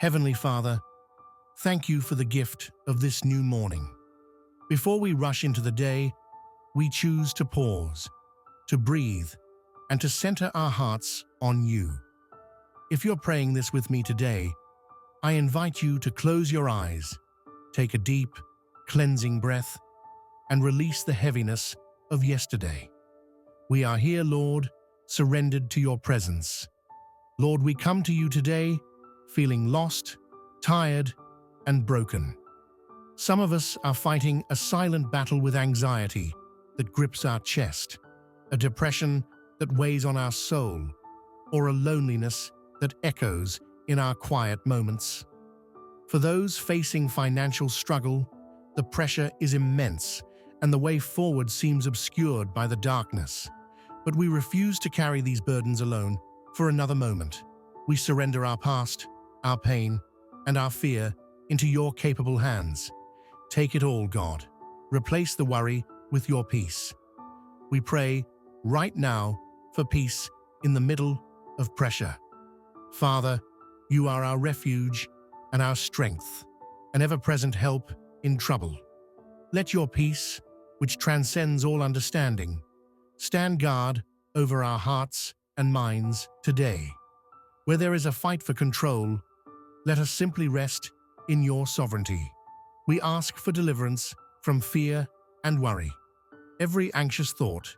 Heavenly Father, thank you for the gift of this new morning. Before we rush into the day, we choose to pause, to breathe, and to center our hearts on you. If you're praying this with me today, I invite you to close your eyes, take a deep, cleansing breath, and release the heaviness of yesterday. We are here, Lord, surrendered to your presence. Lord, we come to you today feeling lost, tired, and broken. Some of us are fighting a silent battle with anxiety that grips our chest, a depression that weighs on our soul, or a loneliness that echoes in our quiet moments. For those facing financial struggle, the pressure is immense and the way forward seems obscured by the darkness. But we refuse to carry these burdens alone for another moment. We surrender our past, our pain, and our fear into your capable hands. Take it all, God. Replace the worry with your peace. We pray right now for peace in the middle of pressure. Father, you are our refuge and our strength, an ever-present help in trouble. Let your peace, which transcends all understanding, stand guard over our hearts and minds today. Where there is a fight for control, let us simply rest in your sovereignty. We ask for deliverance from fear and worry. Every anxious thought,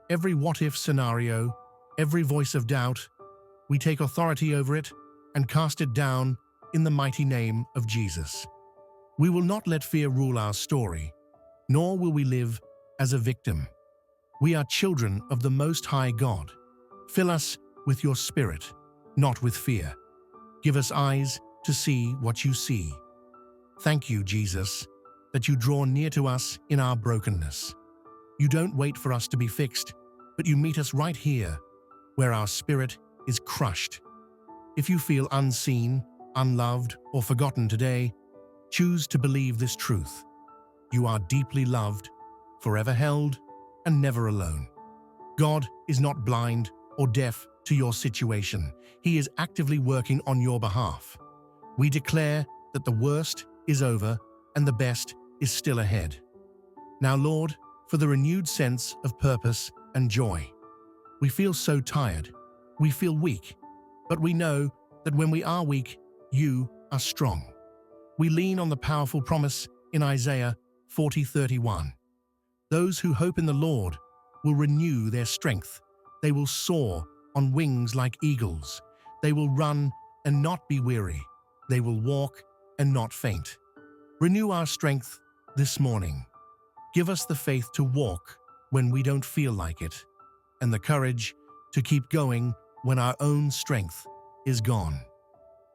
every what-if scenario, every voice of doubt, we take authority over it and cast it down in the mighty name of Jesus. We will not let fear rule our story, nor will we live as a victim. We are children of the Most High God. Fill us with your Spirit, not with fear. Give us eyes to see what you see. Thank you, Jesus, that you draw near to us in our brokenness. You don't wait for us to be fixed, but you meet us right here, where our spirit is crushed. If you feel unseen, unloved, or forgotten today, choose to believe this truth. You are deeply loved, forever held, and never alone. God is not blind or deaf to your situation. He is actively working on your behalf. We declare that the worst is over and the best is still ahead. Now, Lord, for the renewed sense of purpose and joy. We feel so tired. We feel weak. But we know that when we are weak, you are strong. We lean on the powerful promise in Isaiah 40:31. Those who hope in the Lord will renew their strength. They will soar on wings like eagles. They will run and not be weary. They will walk and not faint. Renew our strength this morning. Give us the faith to walk when we don't feel like it, and the courage to keep going when our own strength is gone.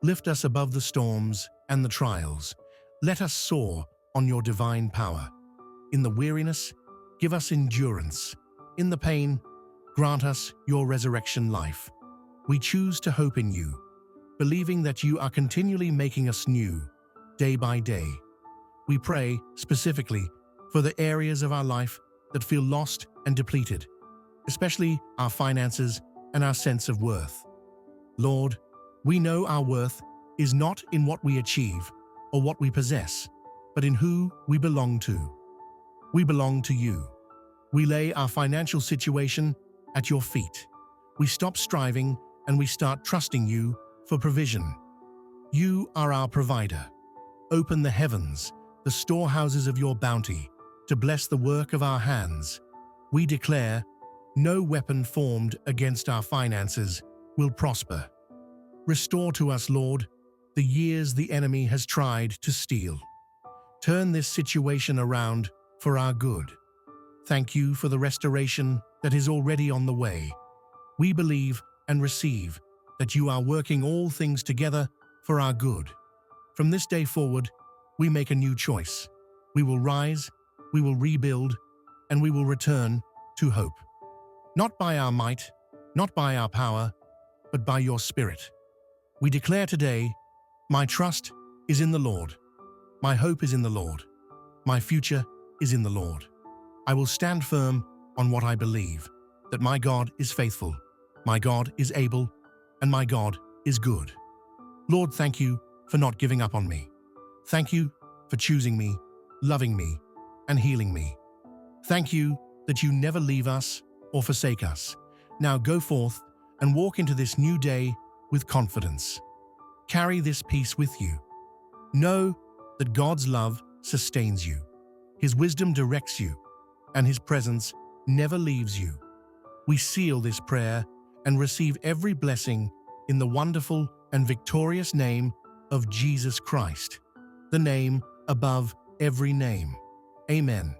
Lift us above the storms and the trials. Let us soar on your divine power. In the weariness, give us endurance. In the pain, grant us your resurrection life. We choose to hope in you, believing that you are continually making us new, day by day. We pray specifically for the areas of our life that feel lost and depleted, especially our finances and our sense of worth. Lord, we know our worth is not in what we achieve or what we possess, but in who we belong to. We belong to you. We lay our financial situation at your feet. We stop striving and we start trusting you for provision. You are our provider. Open the heavens, the storehouses of your bounty, to bless the work of our hands. We declare, no weapon formed against our finances will prosper. Restore to us, Lord, the years the enemy has tried to steal. Turn this situation around for our good. Thank you for the restoration that is already on the way. We believe and receive that you are working all things together for our good. From this day forward, we make a new choice. We will rise, we will rebuild, and we will return to hope. Not by our might, not by our power, but by your Spirit. We declare today, my trust is in the Lord. My hope is in the Lord. My future is in the Lord. I will stand firm on what I believe, that my God is faithful, my God is able, and my God is good. Lord, thank you for not giving up on me. Thank you for choosing me, loving me, and healing me. Thank you that you never leave us or forsake us. Now go forth and walk into this new day with confidence. Carry this peace with you. Know that God's love sustains you, His wisdom directs you, and His presence never leaves you. We seal this prayer and receive every blessing in the wonderful and victorious name of Jesus Christ, the name above every name. Amen.